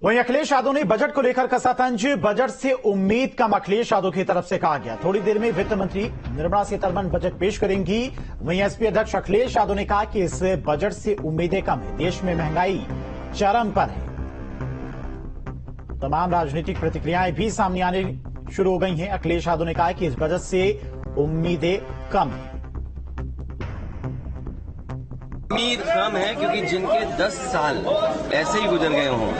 वहीं अखिलेश यादव ने बजट को लेकर कसा तंज। बजट से उम्मीद कम अखिलेश यादव की तरफ से कहा गया। थोड़ी देर में वित्त मंत्री निर्मला सीतारमण बजट पेश करेंगी। वहीं एसपी अध्यक्ष अखिलेश यादव ने कहा कि इस बजट से उम्मीदें कम है, देश में महंगाई चरम पर है। तमाम राजनीतिक प्रतिक्रियाएं भी सामने आने शुरू हो गई हैं। अखिलेश यादव ने कहा कि इस बजट से उम्मीदें कम है। उम्मीद कम है क्योंकि जिनके 10 साल ऐसे ही गुजर गए हों,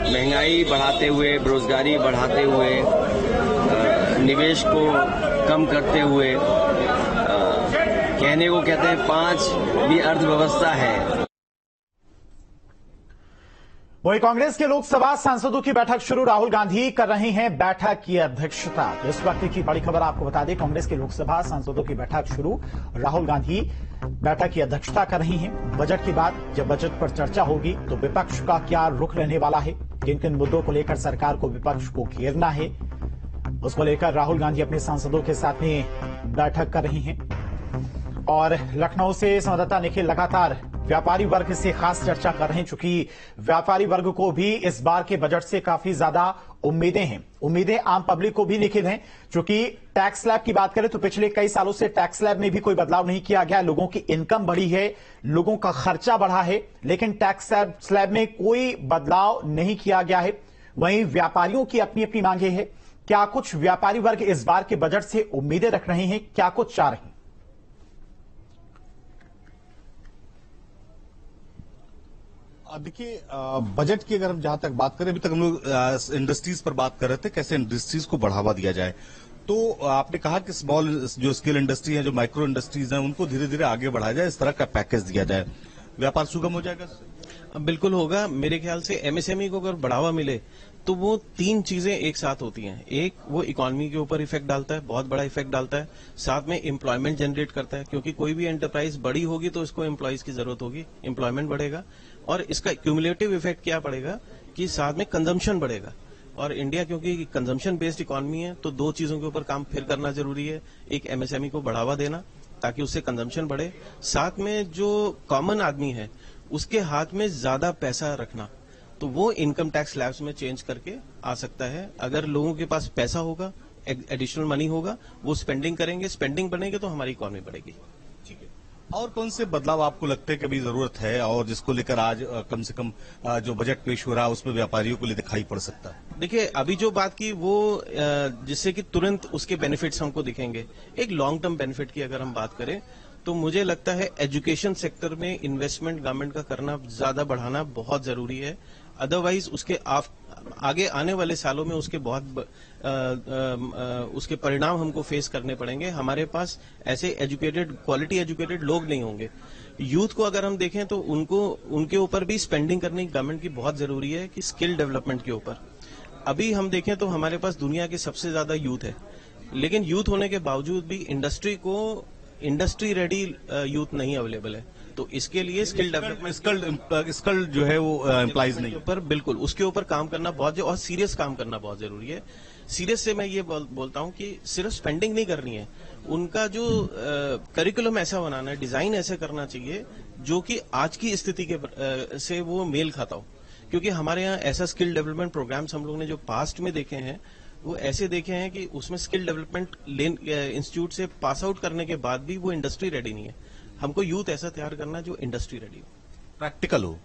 महंगाई बढ़ाते हुए, बेरोजगारी बढ़ाते हुए, निवेश को कम करते हुए, कहने को कहते हैं 5 भी अर्थव्यवस्था है। वहीं कांग्रेस के लोकसभा सांसदों की बैठक शुरू। राहुल गांधी कर रहे हैं बैठक की अध्यक्षता। इस वक्त की बड़ी खबर आपको बता दें, कांग्रेस के लोकसभा सांसदों की बैठक शुरू। राहुल गांधी बैठक की अध्यक्षता कर रही हैं। बजट के बाद जब बजट पर चर्चा होगी तो विपक्ष का क्या रुख रहने वाला है, किन किन मुद्दों को लेकर सरकार को विपक्ष को घेरना है, उसको लेकर राहुल गांधी अपने सांसदों के साथ में बैठक कर रही हैं। और लखनऊ से संवाददाता निखिल लगातार व्यापारी वर्ग से खास चर्चा कर रहे हैं, चूंकि व्यापारी वर्ग को भी इस बार के बजट से काफी ज्यादा उम्मीदें हैं। उम्मीदें आम पब्लिक को भी निखिल हैं, चूंकि टैक्स स्लैब की बात करें तो पिछले कई सालों से टैक्स स्लैब में भी कोई बदलाव नहीं किया गया। लोगों की इनकम बढ़ी है, लोगों का खर्चा बढ़ा है, लेकिन टैक्स स्लैब में कोई बदलाव नहीं किया गया है। वहीं व्यापारियों की अपनी अपनी मांगे हैं। क्या कुछ व्यापारी वर्ग इस बार के बजट से उम्मीदें रख रहे हैं, क्या कुछ चाह रहे हैं? देखिए, बजट की अगर हम जहां तक बात करें, अभी तक हम लोग इंडस्ट्रीज पर बात कर रहे थे, कैसे इंडस्ट्रीज को बढ़ावा दिया जाए। तो आपने कहा कि स्मॉल जो स्केल इंडस्ट्री है, जो माइक्रो इंडस्ट्रीज हैं, उनको धीरे धीरे आगे बढ़ाया जाए, इस तरह का पैकेज दिया जाए, व्यापार सुगम हो जाएगा। बिल्कुल होगा। मेरे ख्याल से एमएसएमई को अगर बढ़ावा मिले तो वो 3 चीजें एक साथ होती हैं। एक, वो इकोनॉमी के ऊपर इफेक्ट डालता है, बहुत बड़ा इफेक्ट डालता है। साथ में एम्प्लॉयमेंट जनरेट करता है, क्योंकि कोई भी एंटरप्राइज बड़ी होगी तो इसको एम्प्लॉयज की जरूरत होगी, एम्प्लॉयमेंट बढ़ेगा। और इसका क्यूमुलेटिव इफेक्ट क्या पड़ेगा कि साथ में कंजम्पशन बढ़ेगा। और इंडिया क्योंकि कंजम्पशन बेस्ड इकोनॉमी है, तो 2 चीजों के ऊपर काम फिर करना जरूरी है। एक, एमएसएमई को बढ़ावा देना ताकि उससे कंजम्पशन बढ़े। साथ में जो कॉमन आदमी है उसके हाथ में ज्यादा पैसा रखना, तो वो इनकम टैक्स स्लैब्स में चेंज करके आ सकता है। अगर लोगों के पास पैसा होगा, एडिशनल मनी होगा, वो स्पेंडिंग करेंगे, स्पेंडिंग बढ़ेगी तो हमारी इकोनॉमी बढ़ेगी। ठीक है। और कौन से बदलाव आपको लगते हैं कि अभी जरूरत है और जिसको लेकर आज कम से कम जो बजट पेश हो रहा है उसमें व्यापारियों को लिए दिखाई पड़ सकता है? देखिए, अभी जो बात की वो जिससे कि तुरंत उसके बेनिफिट्स हमको दिखेंगे। एक लॉन्ग टर्म बेनिफिट की अगर हम बात करें तो मुझे लगता है एजुकेशन सेक्टर में इन्वेस्टमेंट गवर्नमेंट का करना ज्यादा बढ़ाना बहुत जरूरी है। अदरवाइज उसके आगे आने वाले सालों में उसके उसके परिणाम हमको फेस करने पड़ेंगे। हमारे पास ऐसे एजुकेटेड, क्वालिटी एजुकेटेड लोग नहीं होंगे। यूथ को अगर हम देखें तो उनके ऊपर भी स्पेंडिंग करनी गवर्नमेंट की बहुत जरूरी है, कि स्किल डेवलपमेंट के ऊपर। अभी हम देखें तो हमारे पास दुनिया के सबसे ज्यादा यूथ है, लेकिन यूथ होने के बावजूद भी इंडस्ट्री रेडी यूथ नहीं अवेलेबल है। तो इसके लिए स्किल डेवलपमेंट, स्किल जो है वो एम्प्लॉइज नहीं पर बिल्कुल उसके ऊपर काम करना बहुत, और सीरियस काम करना बहुत जरूरी है। सीरियस से मैं ये बोलता हूं कि सिर्फ स्पेंडिंग नहीं करनी है, उनका जो करिकुलम ऐसा बनाना है, डिजाइन ऐसे करना चाहिए जो कि आज की स्थिति के से वो मेल खाता हो। क्योंकि हमारे यहाँ ऐसा स्किल डेवलपमेंट प्रोग्राम्स हम लोगों ने जो पास्ट में देखे हैं, वो ऐसे देखे हैं कि उसमें स्किल डेवलपमेंट इंस्टीट्यूट से पास आउट करने के बाद भी वो इंडस्ट्री रेडी नहीं है। हमको यूथ ऐसा तैयार करना जो इंडस्ट्री रेडी हो, प्रैक्टिकल हो,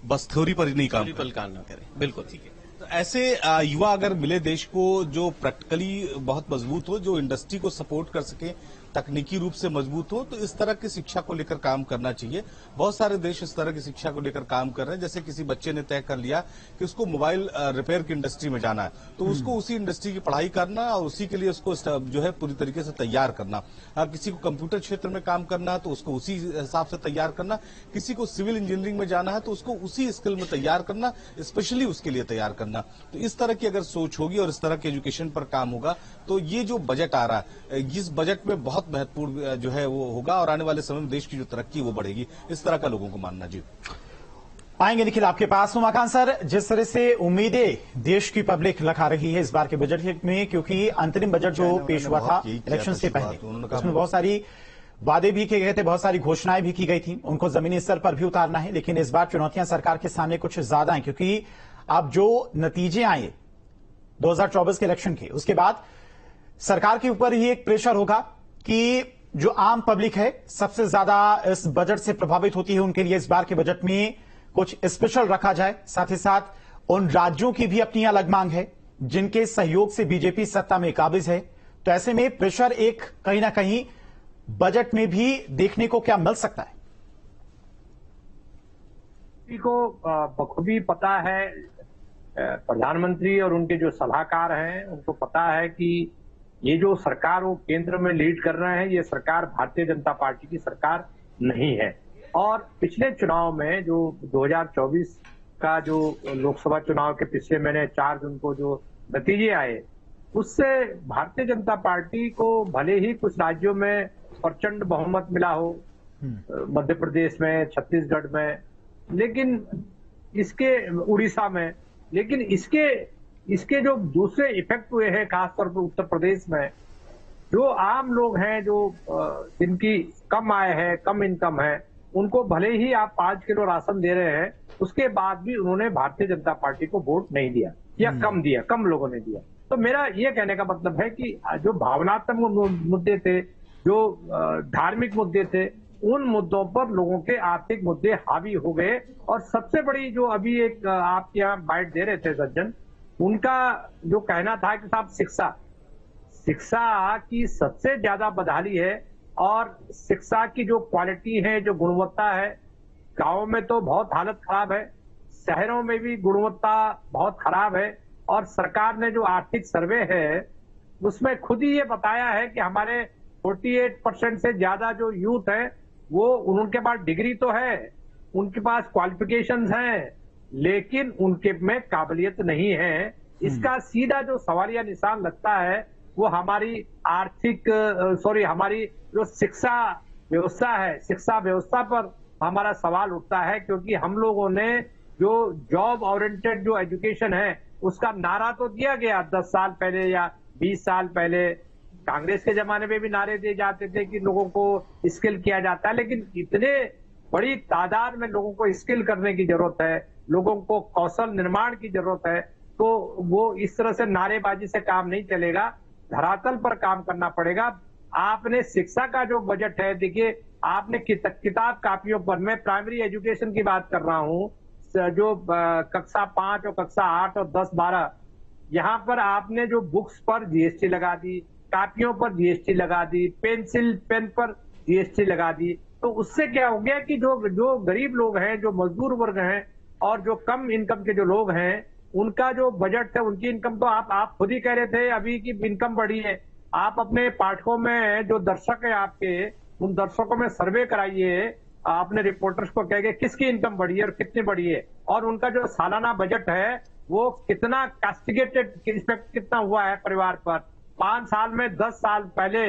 बस थ्योरी पर ही नहीं काम ना करे। बिल्कुल ठीक है। तो ऐसे युवा अगर मिले देश को जो प्रैक्टिकली बहुत मजबूत हो, जो इंडस्ट्री को सपोर्ट कर सके, तकनीकी रूप से मजबूत हो, तो इस तरह की शिक्षा को लेकर काम करना चाहिए। बहुत सारे देश इस तरह की शिक्षा को लेकर काम कर रहे हैं। जैसे किसी बच्चे ने तय कर लिया कि उसको मोबाइल रिपेयर की इंडस्ट्री में जाना है, तो उसको उसी इंडस्ट्री की पढ़ाई करना और उसी के लिए उसको जो है पूरी तरीके से तैयार करना। किसी को कंप्यूटर क्षेत्र में काम करना है तो उसको उसी हिसाब से तैयार करना। किसी को सिविल इंजीनियरिंग में जाना है तो उसको उसी स्किल में तैयार करना, स्पेशली उसके लिए तैयार करना। तो इस तरह की अगर सोच होगी और इस तरह के एजुकेशन पर काम होगा तो ये जो बजट आ रहा है, इस बजट में बहुत महत्वपूर्ण जो है वो होगा और आने वाले समय में देश की जो तरक्की वो बढ़ेगी। इस तरह का लोगों को मानना। जी आएंगे निखिल आपके पास। उमाकांत सर, जिस तरह से उम्मीदें देश की पब्लिक लगा रही है इस बार के बजट में, क्योंकि अंतरिम बजट जो पेश हुआ था इलेक्शन से पहले, उसमें बहुत सारी वादे भी किए गए थे, बहुत सारी घोषणाएं भी की गई थी, उनको जमीनी स्तर पर भी उतारना है। लेकिन इस बार चुनौतियां सरकार के सामने कुछ ज्यादा हैं, क्योंकि अब जो नतीजे आए 2024 के इलेक्शन के, उसके बाद सरकार के ऊपर ही एक प्रेशर होगा कि जो आम पब्लिक है सबसे ज्यादा इस बजट से प्रभावित होती है, उनके लिए इस बार के बजट में कुछ स्पेशल रखा जाए। साथ ही साथ उन राज्यों की भी अपनी अलग मांग है जिनके सहयोग से बीजेपी सत्ता में काबिज है। तो ऐसे में प्रेशर एक कहीं ना कहीं बजट में भी देखने को क्या मिल सकता है? को बखूबी पता है, प्रधानमंत्री और उनके जो सलाहकार हैं उनको पता है कि ये जो सरकार वो केंद्र में लीड कर रहे हैं, ये सरकार भारतीय जनता पार्टी की सरकार नहीं है। और पिछले चुनाव में जो 2024 का जो लोकसभा चुनाव के पिछले महीने 4 जून को जो नतीजे आए, उससे भारतीय जनता पार्टी को भले ही कुछ राज्यों में प्रचंड बहुमत मिला हो, मध्य प्रदेश में, छत्तीसगढ़ में, लेकिन इसके उड़ीसा में, लेकिन इसके जो दूसरे इफेक्ट हुए हैं खासतौर पर उत्तर प्रदेश में, जो आम लोग हैं, जो जिनकी कम आय है, कम इनकम है, उनको भले ही आप 5 किलो राशन दे रहे हैं, उसके बाद भी उन्होंने भारतीय जनता पार्टी को वोट नहीं दिया या कम दिया, कम लोगों ने दिया। तो मेरा ये कहने का मतलब है कि जो भावनात्मक मुद्दे थे, जो धार्मिक मुद्दे थे, उन मुद्दों पर लोगों के आर्थिक मुद्दे हावी हो गए। और सबसे बड़ी जो अभी एक आप यहाँ बाइट दे रहे थे सज्जन, उनका जो कहना था कि साहब शिक्षा की सबसे ज्यादा बदहाली है और शिक्षा की जो क्वालिटी है, जो गुणवत्ता है, गांवों में तो बहुत हालत खराब है, शहरों में भी गुणवत्ता बहुत खराब है। और सरकार ने जो आर्थिक सर्वे है उसमें खुद ही ये बताया है कि हमारे 48% से ज्यादा जो यूथ है वो उनके पास डिग्री तो है, उनके पास क्वालिफिकेशंस हैं, लेकिन उनके में काबिलियत नहीं है। इसका सीधा जो सवालिया निशान लगता है वो हमारी हमारी जो शिक्षा व्यवस्था है, शिक्षा व्यवस्था पर हमारा सवाल उठता है। क्योंकि हम लोगों ने जो जॉब ओरिएंटेड जो एजुकेशन है उसका नारा तो दिया गया 10 साल पहले या 20 साल पहले, कांग्रेस के जमाने में भी नारे दिए जाते थे कि लोगों को स्किल किया जाता है, लेकिन इतने बड़ी तादाद में लोगों को स्किल करने की जरूरत है, लोगों को कौशल निर्माण की जरूरत है, तो वो इस तरह से नारेबाजी से काम नहीं चलेगा, धरातल पर काम करना पड़ेगा। आपने शिक्षा का जो बजट है, देखिए आपने किताब कापियों पर, मैं प्राइमरी एजुकेशन की बात कर रहा हूँ, जो कक्षा 5 और कक्षा 8 और 10, 12, यहाँ पर आपने जो बुक्स पर जीएसटी लगा दी, कापियों पर जीएसटी लगा दी, पेंसिल पेन पर जीएसटी लगा दी। तो उससे क्या हो गया कि जो गरीब लोग हैं, जो मजदूर वर्ग हैं और जो कम इनकम के जो लोग हैं, उनका जो बजट है, उनकी इनकम तो आप खुद ही कह रहे थे अभी की इनकम बढ़ी है। आप अपने पाठकों में जो दर्शक है आपके, उन दर्शकों में सर्वे कराइए, आपने रिपोर्टर्स को कहेंगे किसकी इनकम बढ़ी है और कितनी बढ़ी है, और उनका जो सालाना बजट है वो कितना कास्टिगेटेड इफेक्ट कितना हुआ है परिवार पर। 5 साल में 10 साल पहले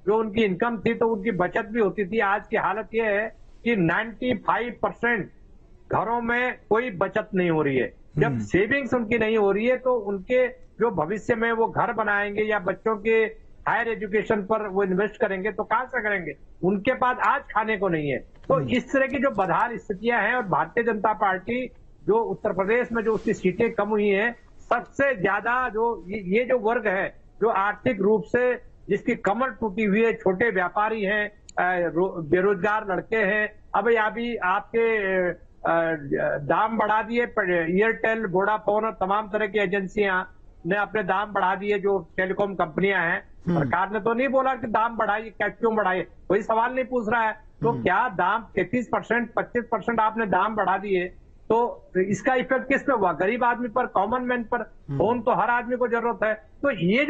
जो उनकी इनकम थी तो उनकी बचत भी होती थी। आज की हालत ये है कि 95% घरों में कोई बचत नहीं हो रही है। जब सेविंग्स उनकी नहीं हो रही है तो उनके जो भविष्य में वो घर बनाएंगे या बच्चों के हायर एजुकेशन पर वो इन्वेस्ट करेंगे तो कहां से करेंगे, उनके पास आज खाने को नहीं है। तो इस तरह की जो बदहाल स्थितियां हैं, और भारतीय जनता पार्टी जो उत्तर प्रदेश में जो उसकी सीटें कम हुई हैं, सबसे ज्यादा जो ये जो वर्ग है जो आर्थिक रूप से जिसकी कमर टूटी हुई है, छोटे व्यापारी हैं, बेरोजगार लड़के हैं, अब अभी आपके दाम बढ़ा दिए, एयरटेल, वोडाफोन और तमाम तरह की एजेंसियां ने अपने दाम बढ़ा दिए, जो टेलीकॉम कंपनियां हैं। सरकार ने तो नहीं बोला कि दाम बढ़ाइए, क्या क्यों बढ़ाइए, कोई सवाल नहीं पूछ रहा है। तो क्या दाम 33%, 25% आपने दाम बढ़ा दिए तो इसका इफेक्ट किस पे हुआ? गरीब आदमी पर, कॉमन मैन पर। फोन तो हर आदमी को जरूरत है। तो ये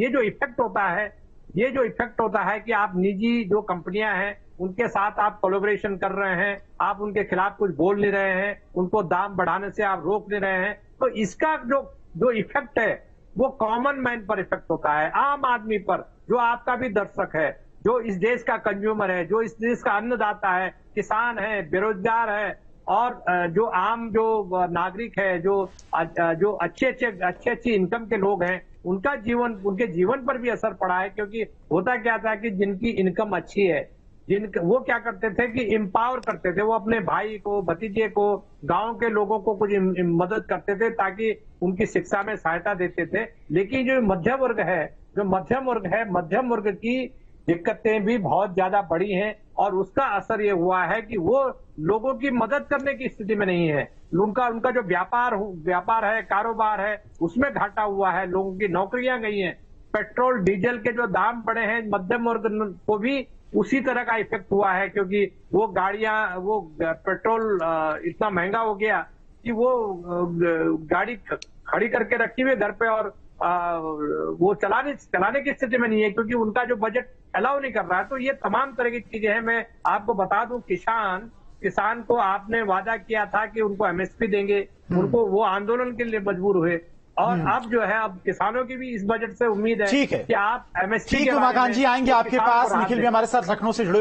जो इफेक्ट होता है कि आप निजी जो कंपनियां हैं उनके साथ आप कोलैबोरेशन कर रहे हैं, आप उनके खिलाफ कुछ बोल नहीं रहे हैं, उनको दाम बढ़ाने से आप रोक नहीं रहे हैं, तो इसका जो इफेक्ट है वो कॉमन मैन पर इफेक्ट होता है, आम आदमी पर, जो आपका भी दर्शक है, जो इस देश का कंज्यूमर है, जो इस देश का अन्नदाता है, किसान है, बेरोजगार है, और जो आम जो नागरिक है, जो अच्छी इनकम के लोग हैं, उनके जीवन पर भी असर पड़ा है। क्योंकि होता क्या था कि जिनकी इनकम अच्छी है वो क्या करते थे कि एम्पावर करते थे, वो अपने भाई को, भतीजे को, गांव के लोगों को कुछ मदद करते थे ताकि उनकी शिक्षा में सहायता देते थे। लेकिन जो मध्यम वर्ग है, मध्यम वर्ग की दिक्कतें भी बहुत ज्यादा बढ़ी हैं और उसका असर ये हुआ है कि वो लोगों की मदद करने की स्थिति में नहीं है। उनका जो व्यापार है, कारोबार है, उसमें घाटा हुआ है, लोगों की नौकरियां गई हैं, पेट्रोल डीजल के जो दाम बढ़े हैं, मध्यम वर्ग को भी उसी तरह का इफेक्ट हुआ है, क्योंकि वो पेट्रोल इतना महंगा हो गया कि वो गाड़ी खड़ी करके रखी हुई घर पे और वो चलाने की स्थिति में नहीं है, क्योंकि उनका जो बजट अलाउ नहीं कर रहा है। तो ये तमाम तरह की चीजें हैं। मैं आपको बता दूं, किसान को आपने वादा किया था कि उनको एमएसपी देंगे, उनको वो आंदोलन के लिए मजबूर हुए और अब जो है, अब किसानों की भी इस बजट से उम्मीद है ठीक है कि आप एमएसपी ठीक है, उमाकांत जी आएंगे आपके पास। निखिल भी हमारे साथ लखनऊ से जुड़े